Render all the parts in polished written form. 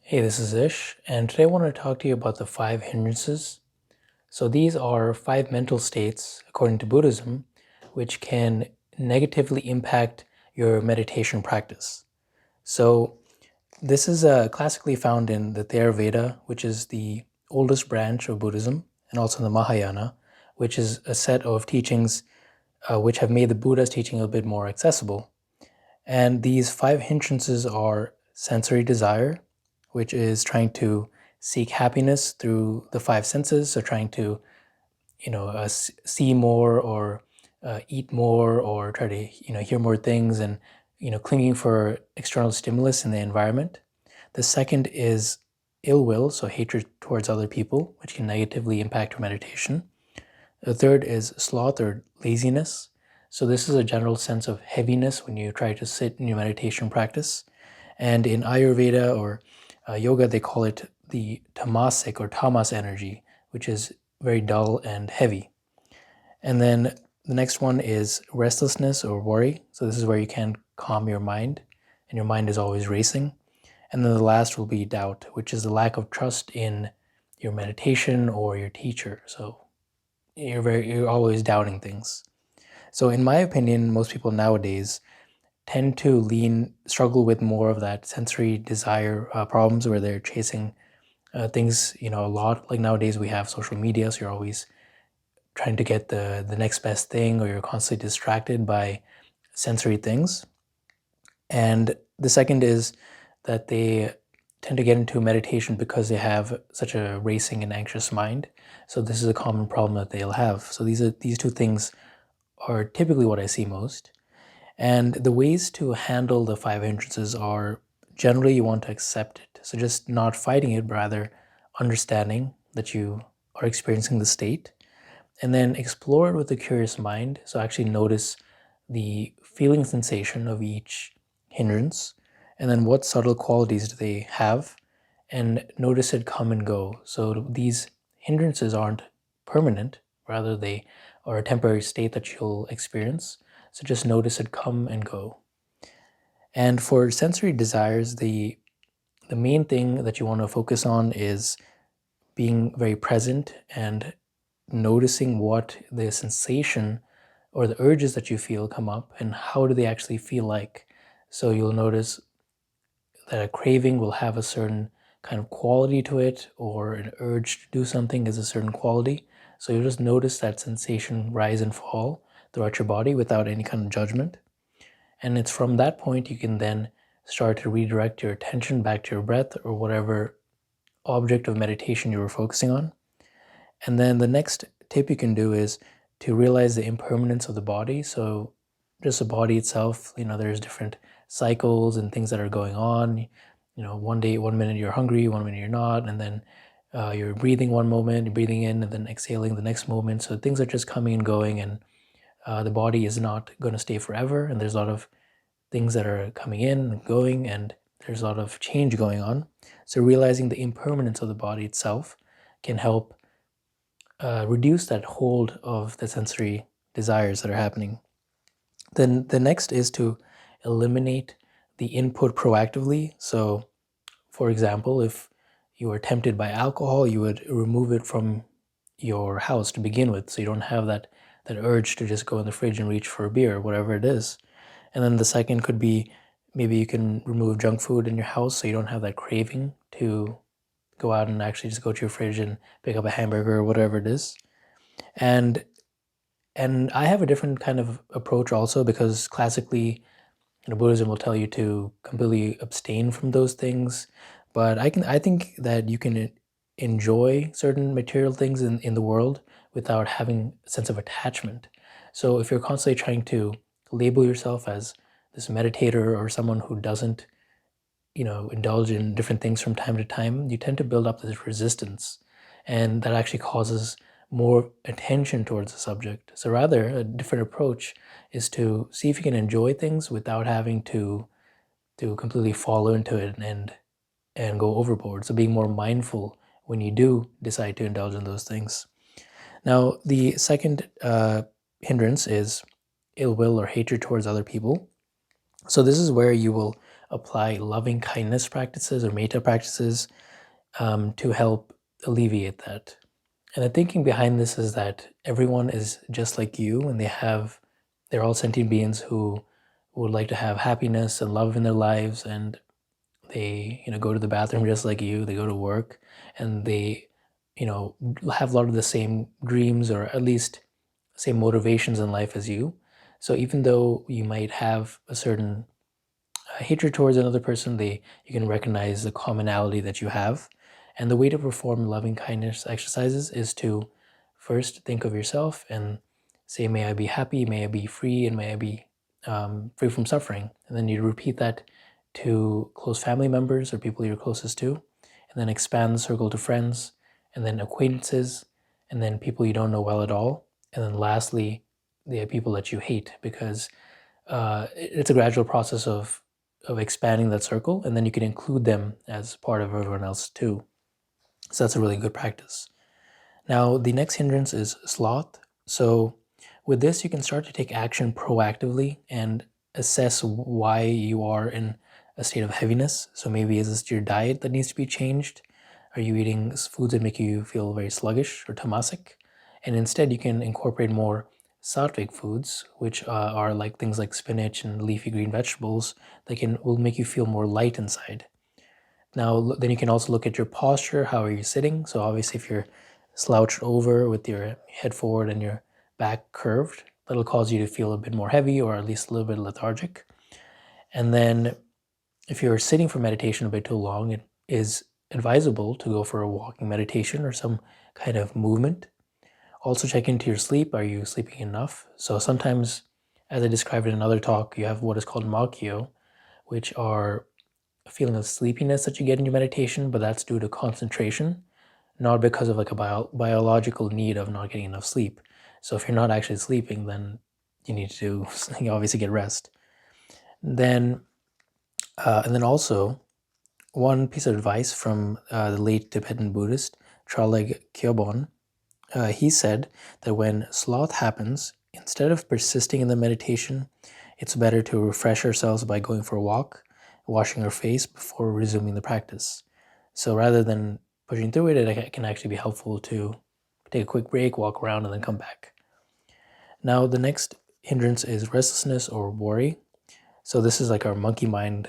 Hey, this is Ish, and today I want to talk to you about the five hindrances. So, these are five mental states, according to Buddhism, which can negatively impact your meditation practice. So, this is classically found in the Theravada, which is the oldest branch of Buddhism, and also in the Mahayana, which is a set of teachings which have made the Buddha's teaching a bit more accessible. And these five hindrances are sensory desire, which is trying to seek happiness through the five senses. So trying to, see more or eat more or try to, hear more things and, clinging for external stimulus in the environment. The second is ill will, so hatred towards other people, which can negatively impact your meditation. The third is sloth or laziness. So this is a general sense of heaviness when you try to sit in your meditation practice. And in Ayurveda or yoga, they call it the tamasic or tamas energy, which is very dull and heavy. And then the next one is restlessness or worry. So this is where you can't calm your mind and your mind is always racing. And then the last will be doubt, which is the lack of trust in your meditation or your teacher. So you're always doubting things. So in my opinion, most people nowadays tend to struggle with more of that sensory desire problems where they're chasing things, a lot. Like nowadays we have social media, so you're always trying to get the next best thing, or you're constantly distracted by sensory things. And the second is that they tend to get into meditation because they have such a racing and anxious mind. So this is a common problem that they'll have. So these two things are typically what I see most. And the ways to handle the five hindrances are generally you want to accept it. So just not fighting it, but rather understanding that you are experiencing the state, and then explore it with a curious mind. So actually notice the feeling sensation of each hindrance, and then what subtle qualities do they have, and notice it come and go. So these hindrances aren't permanent, rather they are a temporary state that you'll experience. So just notice it come and go. And for sensory desires, the main thing that you want to focus on is being very present and noticing what the sensation or the urges that you feel come up and how do they actually feel like. So you'll notice that a craving will have a certain kind of quality to it, or an urge to do something is a certain quality. So you'll just notice that sensation rise and fall throughout your body without any kind of judgment. And it's from that point you can then start to redirect your attention back to your breath or whatever object of meditation you were focusing on. And then the next tip you can do is to realize the impermanence of the body. So just the body itself, there's different cycles and things that are going on. One day, 1 minute you're hungry, 1 minute you're not, and then you're breathing one moment, you're breathing in, and then exhaling the next moment. So things are just coming and going, and the body is not going to stay forever. And there's a lot of things that are coming in and going, and there's a lot of change going on. So realizing the impermanence of the body itself can help reduce that hold of the sensory desires that are happening. Then the next is to eliminate the input proactively. So, for example, if you are tempted by alcohol, you would remove it from your house to begin with, so you don't have that urge to just go in the fridge and reach for a beer, whatever it is. And then the second could be maybe you can remove junk food in your house so you don't have that craving to go out and actually just go to your fridge and pick up a hamburger or whatever it is. And I have a different kind of approach also, because classically, Buddhism will tell you to completely abstain from those things. But I think that you can enjoy certain material things in the world without having a sense of attachment. So if you're constantly trying to label yourself as this meditator or someone who doesn't, indulge in different things from time to time, you tend to build up this resistance, and that actually causes more attention towards the subject. So rather, a different approach is to see if you can enjoy things without having to completely fall into it and go overboard. So being more mindful when you do decide to indulge in those things. Now, the second hindrance is ill will or hatred towards other people. So this is where you will apply loving kindness practices or metta practices to help alleviate that. And the thinking behind this is that everyone is just like you, and they're all sentient beings who would like to have happiness and love in their lives, and they, go to the bathroom just like you, they go to work, and they, have a lot of the same dreams, or at least same motivations in life as you. So even though you might have a certain hatred towards another person, you can recognize the commonality that you have. And the way to perform loving kindness exercises is to first think of yourself and say, may I be happy, may I be free, and may I be free from suffering. And then you repeat that to close family members or people you're closest to, and then expand the circle to friends, and then acquaintances, and then people you don't know well at all. And then lastly, the people that you hate, because it's a gradual process of expanding that circle, and then you can include them as part of everyone else too. So that's a really good practice. Now, the next hindrance is sloth. So with this, you can start to take action proactively and assess why you are in a state of heaviness. So maybe is this your diet that needs to be changed? Are you eating foods that make you feel very sluggish or tamasic? And instead, you can incorporate more sattvic foods, which are like things like spinach and leafy green vegetables that will make you feel more light inside. Now, then you can also look at your posture. How are you sitting? So obviously, if you're slouched over with your head forward and your back curved, that'll cause you to feel a bit more heavy, or at least a little bit lethargic. And then if you're sitting for meditation a bit too long, it is advisable to go for a walking meditation or some kind of movement. Also check into your sleep. Are you sleeping enough? So sometimes, as I described in another talk, you have what is called makyo, which are a feeling of sleepiness that you get in your meditation, but that's due to concentration, not because of like a biological need of not getting enough sleep. So if you're not actually sleeping, then you need to obviously get rest. Then, and then also, one piece of advice from the late Tibetan Buddhist Traleg Kyobon, he said that when sloth happens, instead of persisting in the meditation, it's better to refresh ourselves by going for a walk, washing our face before resuming the practice. So rather than pushing through it, it can actually be helpful to take a quick break, walk around, and then come back. Now, the next hindrance is restlessness or worry. So this is like our monkey mind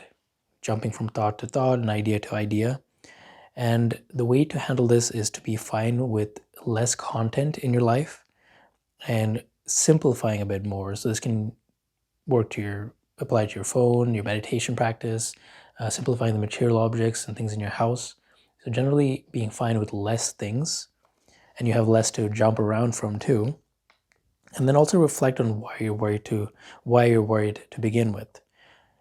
jumping from thought to thought and idea to idea. And the way to handle this is to be fine with less content in your life and simplifying a bit more. So this can apply to your phone, your meditation practice, simplifying the material objects and things in your house. So generally being fine with less things, and you have less to jump around from too. And then also reflect on why you're worried to begin with.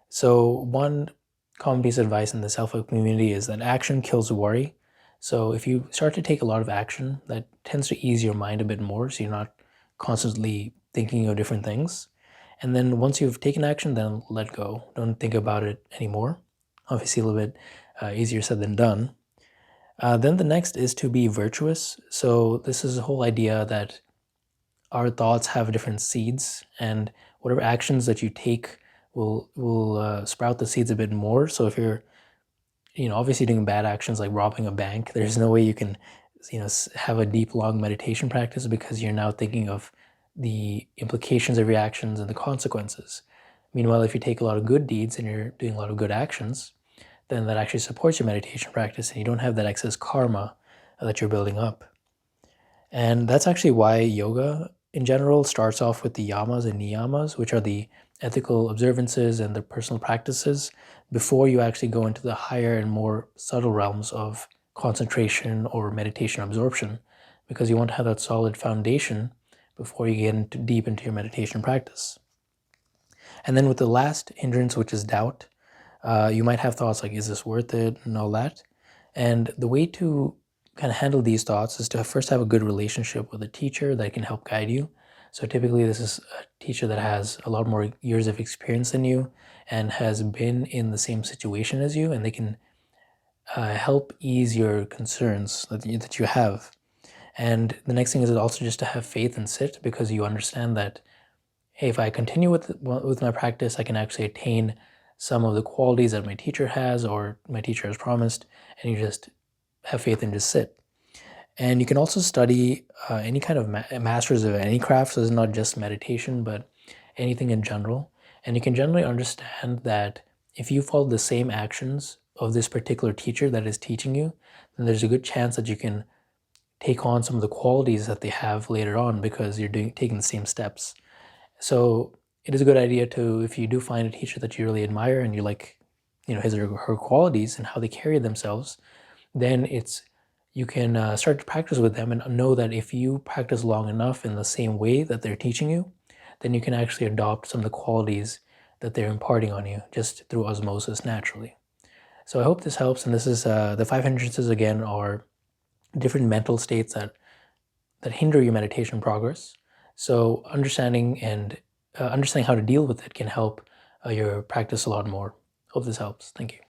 So one common piece of advice in the self-help community is that action kills worry. So if you start to take a lot of action, that tends to ease your mind a bit more, so you're not constantly thinking of different things. And then once you've taken action, then let go. Don't think about it anymore. Obviously a little bit easier said than done. Then the next is to be virtuous. So this is the whole idea that our thoughts have different seeds, and whatever actions that you take will sprout the seeds a bit more. So if you're, obviously doing bad actions like robbing a bank, there's no way you can, have a deep, long meditation practice, because you're now thinking of the implications of your actions and the consequences. Meanwhile, if you take a lot of good deeds and you're doing a lot of good actions, then that actually supports your meditation practice, and you don't have that excess karma that you're building up. And that's actually why yoga in general starts off with the yamas and niyamas, which are the ethical observances and the personal practices, before you actually go into the higher and more subtle realms of concentration or meditation absorption, because you want to have that solid foundation before you get deep into your meditation practice. And then with the last hindrance, which is doubt, you might have thoughts like, is this worth it, and all that. And the way to kind of handle these thoughts is to first have a good relationship with a teacher that can help guide you. So typically this is a teacher that has a lot more years of experience than you and has been in the same situation as you, and they can help ease your concerns that you have. And the next thing is also just to have faith and sit, because you understand that, hey, if I continue with my practice, I can actually attain some of the qualities that my teacher has or my teacher has promised, and you just have faith and just sit. And you can also study any kind of masters of any craft, so it's not just meditation, but anything in general. And you can generally understand that if you follow the same actions of this particular teacher that is teaching you, then there's a good chance that you can take on some of the qualities that they have later on because you're taking the same steps. So it is a good idea to, if you do find a teacher that you really admire and you like, his or her qualities and how they carry themselves, then you can start to practice with them and know that if you practice long enough in the same way that they're teaching you, then you can actually adopt some of the qualities that they're imparting on you just through osmosis naturally. So I hope this helps. And this is the 5 hindrances again are different mental states that hinder your meditation progress. So understanding how to deal with it can help your practice a lot more. Hope this helps. Thank you.